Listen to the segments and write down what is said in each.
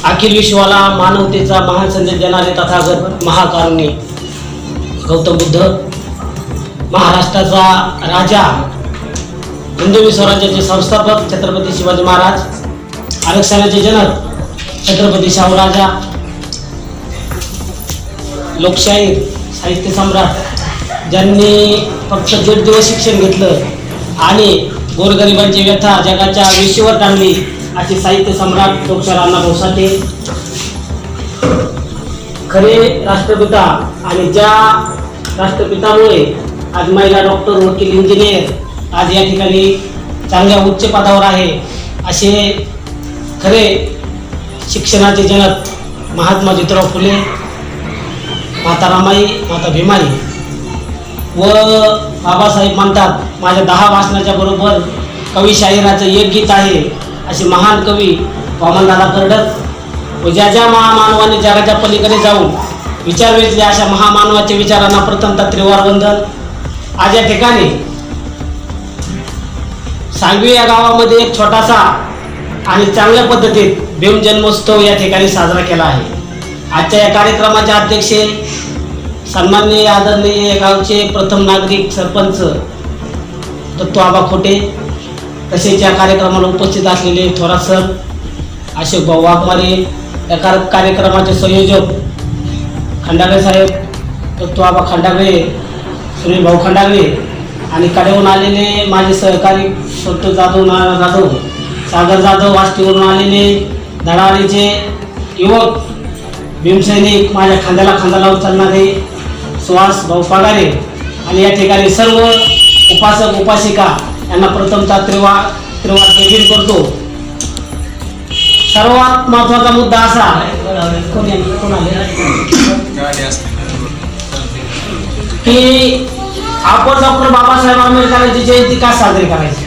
अखिल विश्वाला मानवतेचा महान संदेश देणारे तथागत महाकारुणी गौतम बुद्ध, महाराष्ट्राचा राजा, हिंदवी स्वराज्याचे संस्थापक छत्रपती शिवाजी महाराज, आरक्षणाचे जनक छत्रपती शाहूराजा, लोकशाहीर, साहित्य सम्राट, ज्यांनी फक्त 1.5 दिवस शिक्षण घेतलं आणि गोरगरिबांची व्यथा जगाच्या वेशीवर टांगली असे साहित्य सम्राट लोकशाहीर अण्णाभाऊ साठे खरे राष्ट्रपिता. आणि ज्या राष्ट्रपितामुळे आज महिला डॉक्टर, वकील, इंजिनियर आज या ठिकाणी चांगल्या उच्च पदावर आहे, असे खरे शिक्षणाचे जनक महात्मा ज्योतिराव फुले, माता रमाई, माता भीमाई व बाबासाहेब म्हणतात माझ्या 10 भाषणाच्या बरोबर कवी शाहिराचं एक गीत आहे असे महान कवी वामनदादा कर्डक व ज्या महामानवाने जगाच्या पलीकडे जाऊन विचार वेचले अशा महामानवाच्या विचारांना प्रथमतः त्रिवार वंदन. आज या ठिकाणी सांगवी या गावामध्ये एक छोटासा आणि चांगल्या पद्धतीत भीम जन्मोत्सव या ठिकाणी साजरा केला आहे. आजच्या या कार्यक्रमाचे अध्यक्ष सन्माननीय आदरणीय गावचे प्रथम नागरिक सरपंच दत्तू आबा खोटे, तसेच या कार्यक्रमाला उपस्थित असलेले थोरात सर, अशोक भाऊ वाघमारे, या कार्यक्रमाचे संयोजक खंडागळे साहेब, दत्तू आबा खंडागळे, सुनील भाऊ खंडागळे आणि कडेहून आलेले माझे सहकारी संतोष जाधव, सागर जाधव, वाष्टीवरून आलेले धडाडीचे युवक भीमसैनिक, माझ्या खांद्याला खांदा लावून चालणारे सुहास भाऊ पगारे आणि या ठिकाणी सर्व उपासक उपासिका यांना प्रथमतः त्रिवार जय करतो. सर्वात महत्त्वाचा मुद्दा असा की आपण डॉक्टर बाबासाहेब आंबेडकरांची जयंती का साजरी करायची.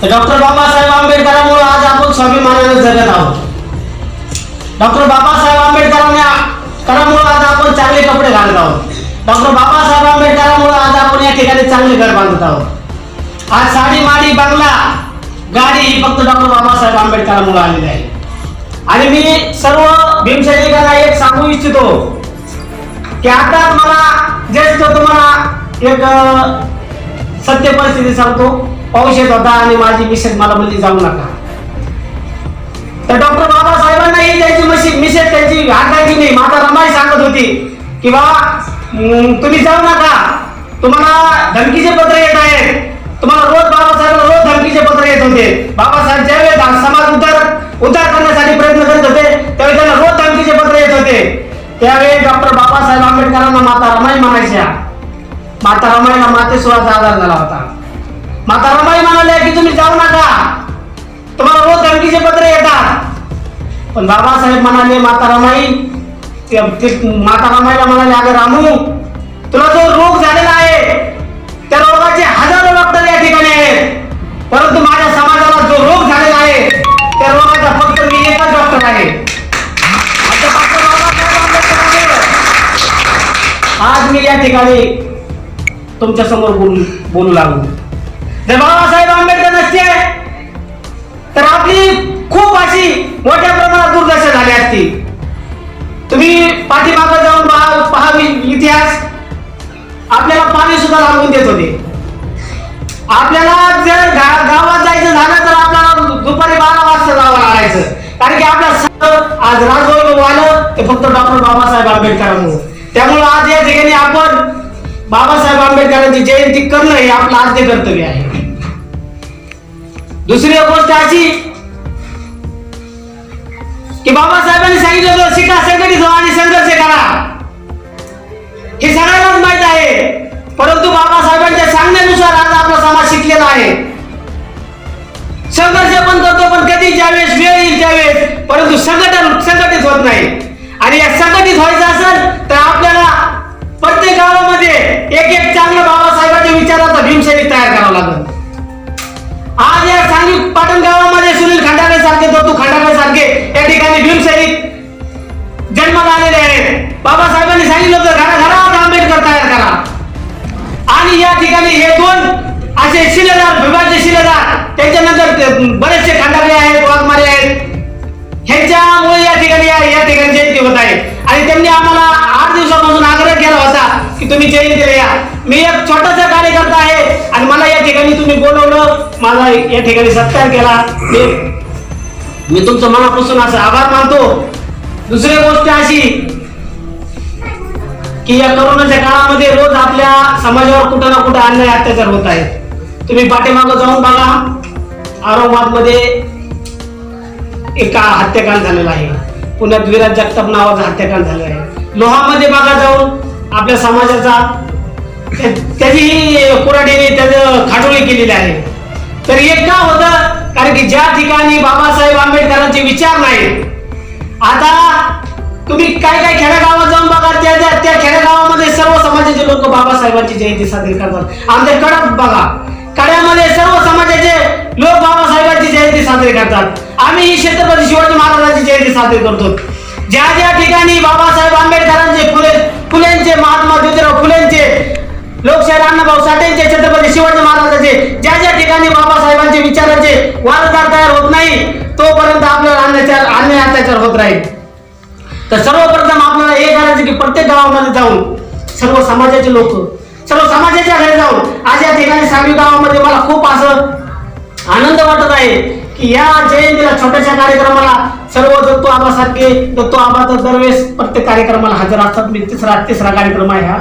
डॉक्टर बाबासाहेब आंबेडकरांमुळे आज आपण स्वाभिमानाने जगत आहोत. डॉक्टर बाबासाहेब आंबेडकरांमुळे आज आपण चांगले कपडे घालत आहोत. डॉक्टर बाबासाहेब आंबेडकरांमुळे आज आपण या ठिकाणी चांगले घर बांधत आहोत. आज साडी, माडी, बंगला, गाडी ही फक्त डॉक्टर बाबासाहेब आंबेडकरांमुळे आलेली आहे. आणि मी सर्व भीमसैनिकांना एक सांगू इच्छितो की आता मला ज्येष्ठ तुम्हाला एक सत्य परिस्थिती सांगतो. पाऊस येत होता आणि माझी मिसेस मला म्हणली जाऊ नका. तर डॉक्टर बाबासाहेबांना ही त्यांची मिसेस त्यांची हाताची नाही, माता रमाई सांगत होती की बाबा तुम्ही जाऊ नका, तुम्हाला धमकीचे पत्र येत आहेत. तुम्हाला रोज बाबासाहेबांना रोज धमकीचे पत्र येत होते. बाबासाहेब ज्यावेळेस समाज उद्धार करण्यासाठी प्रयत्न करत होते त्यावेळी त्यांना रोज धमकीचे पत्र येत होते. त्यावेळी डॉक्टर बाबासाहेब आंबेडकरांना माता रमाई म्हणायच्या. माता रमाईला मातेश्वराचा आधार झाला होता. माता रमाई म्हणाले की तुम्ही जाऊ नका, तुम्हाला रोज धमकीचे पत्र येतात. पण बाबासाहेब म्हणाले माता रमाईला म्हणाले अगं रामू, तुला जो रोग झालेला आहे त्या रोगाचे हजारो डॉक्टर या ठिकाणी आहेत, परंतु माझ्या समाजाला जो रोग झालेला आहे त्या रोगाचा फक्त मी एकच डॉक्टर आहे. आज मी या ठिकाणी तुमच्या समोर बोलू लागलो. जर बाबासाहेब आंबेडकर नसते तर आपली खूप अशी मोठ्या प्रमाणात दुर्दशा झाली असती. तुम्ही पाठीमागे जाऊन पहावी इतिहास, आपल्याला पाणी सुद्धा लागून देत होते. आपल्याला जर गावात जायचं झालं तर आपल्याला दुपारी 12 वाजता जावं लागायचं, कारण की आपल्या आज राजवैभव आलं ते फक्त डॉक्टर बाबासाहेब आंबेडकरांमुळे. त्यामुळे आज या ठिकाणी आपण बाबासाहेब आंबेडकरांची जयंती करणं हे आपलं आद्य कर्तव्य आहे. दुसरी गोष्ट अशी की बाबासाहेबांनी सांगितलं होतं शिका, संघटित व्हा आणि संघर्ष करा. हे सगळ्यांनाच माहित आहे, परंतु बाबासाहेबांच्या सांगण्यानुसार आज आपला समाज शिकलेला आहे. संघर्ष पण करतो, पण कधी ज्यावेळेस वेळ येईल त्यावेळेस, परंतु संघटित होत नाही. आणि या संघटित व्हायचं असेल तर आपल्याला प्रत्येक गावामध्ये एक चांगलं बाबासाहेबांच्या विचाराचा भीमसैनिक तयार करावा लागेल. आज या सांगली पाटण गावामध्ये सुनील खंडागळे सारखे, दत्तू खंडागळे सारखे या ठिकाणी भीमसैनिक जन्माला आलेले आहेत. बाबासाहेबांनी सांगितलं होतं घराघरात आंबेडकर तयार करा. आणि या ठिकाणी हे 2 असे शिलेदार, विभागचे शिलेदार, त्याच्यानंतर बरेचसे खंडागळे आहेत, वाघमारे आहेत, ह्यांच्यामुळे या ठिकाणी जयंती होत आहे. आणि त्यांनी आम्हाला 8 दिवसापासून आग्रह केला होता की तुम्ही जयंतीला या. मी एक छोटासा कार्यकर्ता आहे आणि मला या ठिकाणी तुम्ही बोलवलं, माझा या ठिकाणी सत्कार केला. मी तुमचं मनापासून असं आभार मानतो. दुसरी गोष्ट अशी की या कोरोनाच्या काळामध्ये रोज आपल्या समाजावर कुठं ना कुठं अन्याय अत्याचार होत आहे. तुम्ही पाठीमागं जाऊन बघा, औरंगाबाद मध्ये एका हत्याकांड झालेला आहे. पुण्यात विराज जगताप नावाचा हत्याकांड झालेला आहे. लोहामध्ये बघा जाऊन आपल्या समाजाचा त्याची कुऱ्हाडीने त्याचं खाटोळी केलेली आहे. तर एक का होतं, कारण की ज्या ठिकाणी बाबासाहेब आंबेडकरांचे विचार नाही. आता तुम्ही काय काय खेड्यागावात जाऊन बघा, त्या खेड्यागावामध्ये सर्व समाजाचे लोक बाबासाहेबांची जयंती साजरी करतात. आमच्या कडक बघा, कड्यामध्ये सर्व समाजाचे लोक बाबासाहेबांची जयंती साजरी करतात. आम्ही ही छत्रपती शिवाजी महाराजांची जयंती साजरी करतो. ज्या ज्या ठिकाणी बाबासाहेब आंबेडकरांचे, फुलेंचे, महात्मा ज्योतिराव फुलेंचे, लोकशाहीर अण्णाभाऊ साठेंचे, छत्रपती शिवाजी महाराजांचे ज्या ज्या ठिकाणी बाबासाहेबांचे विचारांचे वारसदार तयार होत नाही, तोपर्यंत आपल्याला अन्याय अत्याचार होत राहील. तर सर्वप्रथम आपल्याला हे करायचं की प्रत्येक गावामध्ये जाऊन सर्व समाजाचे लोक, सर्व समाजाच्या घरी जाऊन आज या ठिकाणी सांगली गावामध्ये मला खूप असं आनंद वाटत आहे की या जयंतीला छोट्याशा कार्यक्रमाला सर्व दत्तू आबासारखे, दत्तू आबा तर दरवेळेस प्रत्येक कार्यक्रमाला हजर असतात. मी तिसरा कार्यक्रम आहे हा.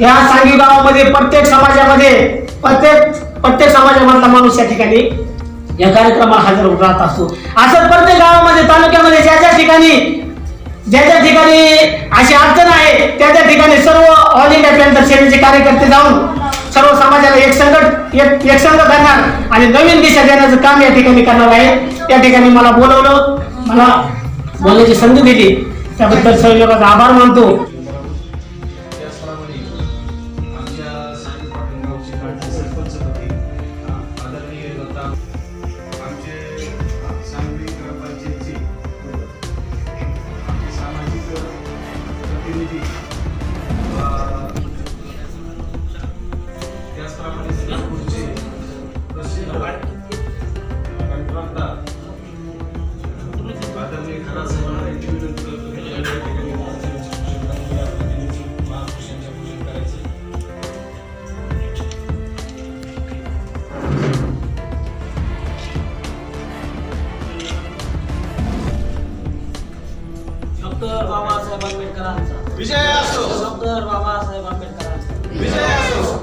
या सांगली गावामध्ये प्रत्येक समाजामध्ये प्रत्येक समाजामधला माणूस या ठिकाणी या कार्यक्रमाला हजर राहत असतो. असं प्रत्येक गावामध्ये, तालुक्यामध्ये ज्या ज्या ठिकाणी अशी अडचण आहे त्या ठिकाणी सर्व ऑल इंडिया पॅन्थर सेनेचे कार्यकर्ते जाऊन सर्व समाजाला एक संघ करणार आणि नवीन दिशा देण्याचं काम या ठिकाणी करणार आहे. त्या ठिकाणी मला बोलवलं, मला बोलण्याची संधी दिली, त्याबद्दल सहयोगाचा आभार मानतो. डॉक्टर बाबासाहेब आंबेडकरांचा विजय असो. डॉक्टर बाबासाहेब आंबेडकरांचा विजय असो.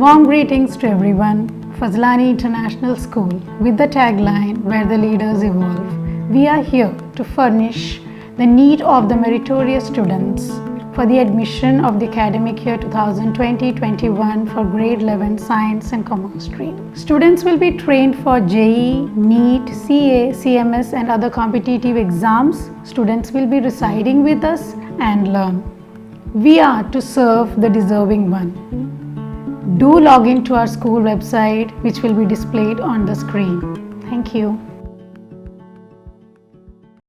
Warm greetings to everyone. Fazlani International School with the tagline "Where the leaders evolve." We are here to furnish the need of the meritorious students for the admission of the academic year 2020-21 for grade 11 Science and Commerce stream. Students will be trained for JEE, NEET, CA, CMS and other competitive exams. Students will be residing with us and learn. We are to serve the deserving one. Do log in to our school website, which will be displayed on the screen. Thank you.